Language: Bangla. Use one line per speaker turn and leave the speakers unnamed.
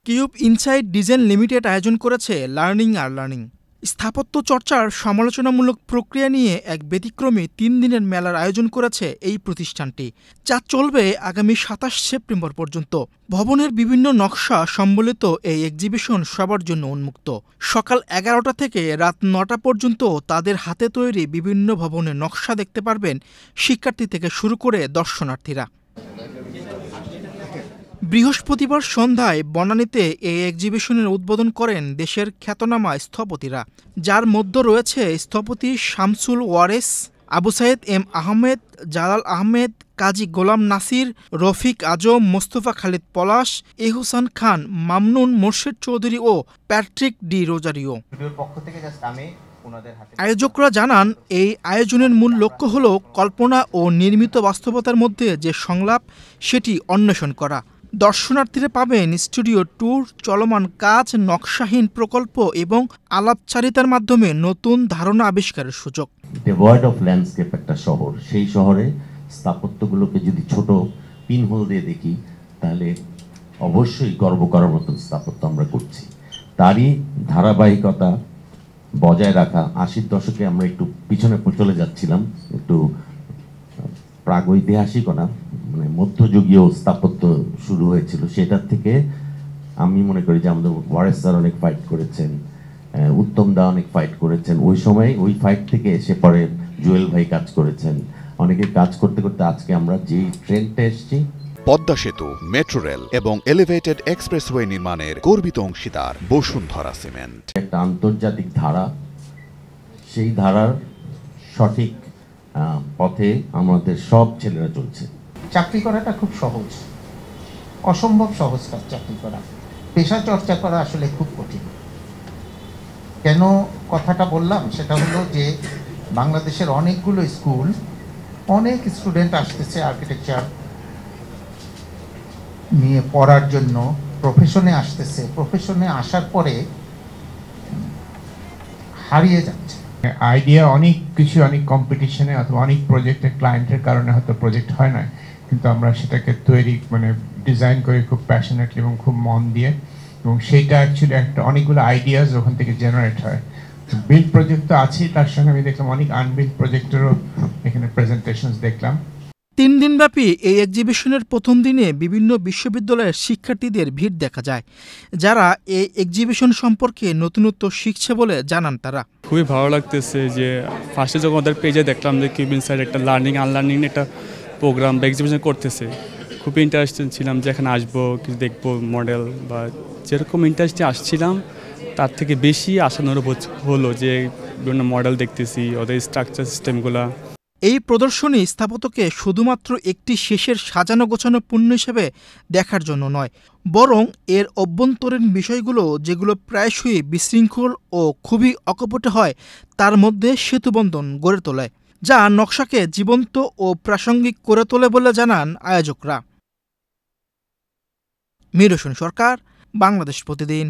কিউব ইনসাইট ডিজাইন লিমিটেড আয়োজন করেছে লার্নিং আর লার্নিং। স্থাপত্য চর্চার সমালোচনামূলক প্রক্রিয়া নিয়ে এক ব্যতিক্রমী ৩ দিনের মেলার আয়োজন করেছে এই প্রতিষ্ঠানটি, যা চলবে আগামী ২৭ সেপ্টেম্বর পর্যন্ত। ভবনের বিভিন্ন নকশা সম্বলিত এই এক্সিবিশন সবার জন্য উন্মুক্ত। সকাল ১১টা থেকে রাত ৯টা পর্যন্ত তাদের হাতে তৈরি বিভিন্ন ভবনের নকশা দেখতে পারবেন শিক্ষার্থী থেকে শুরু করে দর্শনার্থীরা। বৃহস্পতিবার সন্ধ্যায় বনানীতে এই এক্সিবিশনের উদ্বোধন করেন দেশের খ্যাতনামা স্থপতিরা, যার মধ্যে রয়েছে স্থপতি শামসুল ওয়ারেস, আবু সাইদ এম আহমেদ, জালাল আহমেদ, কাজী গোলাম নাসির, রফিক আজম, মোস্তফা খালিদ পলাশ, এহসান খান, মামনুন মোর্শেদ চৌধুরী ও প্যাট্রিক ডি রোজারিও। আয়োজকরা জানান, এই আয়োজনের মূল লক্ষ্য হল কল্পনা ও নির্মিত বাস্তবতার মধ্যে যে সংলাপ, সেটি অন্বেষণ করা। দর্শনার্থীরা পাবেন স্টুডিও ট্যুর, চলমান কাজ, নকশাহীন প্রকল্প এবং আলাপচারিতার মাধ্যমে নতুন ধারণা আবিষ্কারের সুযোগ।
ডেভয়েড অফ ল্যান্ডস্কেপ একটা শহর, সেই শহরে স্থাপত্যগুলোকে যদি ছোট পিনহোল দিয়ে দেখি, তাহলে অবশ্যই গর্ব করার মতন স্থাপত্য আমরা করছি। তারই ধারাবাহিকতা বজায় রাখা। ৮০ দশকে আমরা একটু পিছনে চলে যাচ্ছিলাম, একটু প্রাগৈতিহাসিক না, মানে মধ্যযুগীয় স্থাপত্য শুরু হয়েছিল। সেটার থেকে আমি মনে করি যে আমাদের ওয়ারেস স্যার অনেক ফাইট করেছেন, উত্তম দা অনেক ফাইট করেছেন। ওই সময় ওই ফাইট থেকে এসে পরে জুয়েল ভাই কাজ করেছেন। অনেকে কাজ করতে করতে আজকে আমরা যে ট্রেনটা এসেছি।
পদ্মা সেতু, মেট্রো রেল এবং এলিভেটেড এক্সপ্রেসওয়ে নির্মাণের গর্বিত অংশীদার বসুন্ধরা সিমেন্ট।
একটা আন্তর্জাতিক ধারা, সেই ধারার সঠিক পথে আমাদের সব ছেলেরা চলছে।
চাকরি করাটা খুব সহজ, অসম্ভব সহজ কাজ চাকরি করা। পেশা চর্চা করা আসলে খুব কঠিন। কেন কথাটা বললাম, সেটা হলো যে বাংলাদেশের অনেকগুলো স্কুল, অনেক স্টুডেন্ট আসতেছে আর্কিটেকচার নিয়ে পড়ার জন্য, প্রফেশনে আসতেছে। প্রফেশনে আসার পরে হারিয়ে যাচ্ছে
আইডিয়া। অনেক কিছু, অনেক কম্পিটিশনে অথবা অনেক প্রজেক্টের ক্লায়েন্টের কারণে হয়তো প্রজেক্ট হয় না, কিন্তু আমরা সেটাকে তৈরি ডিজাইন করি খুব প্যাশনেটলি এবং খুব মন দিয়ে, এবং সেইটা অ্যাকচুয়ালি একটা অনেকগুলো আইডিয়াস ওখান থেকে জেনারেট হয়। বিল্ড প্রজেক্ট তো আছেই, তার সঙ্গে আমি দেখলাম অনেক আনবিল্ড প্রজেক্টেরও এখানে প্রেজেন্টেশনস দেখলাম।
৩ দিনব্যাপী এই এক্সিবিশনের প্রথম দিনে বিভিন্ন বিশ্ববিদ্যালয়ের শিক্ষার্থীদের ভিড় দেখা যায়, যারা এই এক্সিবিশন সম্পর্কে নতুনত্ব শিখছে বলে জানান তারা।
খুবই ভালো লাগতেছে যে ফার্স্টে যখন ওদের পেজে দেখলাম যে কিউব ইনসাইট একটা লার্নিং আনলার্নিং একটা প্রোগ্রাম বা এক্সিবিশন করতেছে, খুব ইন্টারেস্টেড ছিলাম যে এখানে আসবো, কিছু দেখবো মডেল, বা যেরকম ইন্টারেস্টে আসছিলাম তার থেকে বেশি আশানুরূপ হলো যে বিভিন্ন মডেল দেখতেছি, ওদের স্ট্রাকচার সিস্টেমগুলো।
এই প্রদর্শনী স্থাপত্যকে শুধুমাত্র একটি শেষের সাজানো গোছানো পণ্য হিসেবে দেখার জন্য নয়, বরং এর অভ্যন্তরীণ বিষয়গুলো, যেগুলো প্রায়শই বিশৃঙ্খল ও খুবই অকপটে হয়, তার মধ্যে সেতুবন্ধন গড়ে তোলে, যা নকশাকে জীবন্ত ও প্রাসঙ্গিক করে তোলে বলে জানান আয়োজকরা। মিরসন সরকার, বাংলাদেশ প্রতিদিন।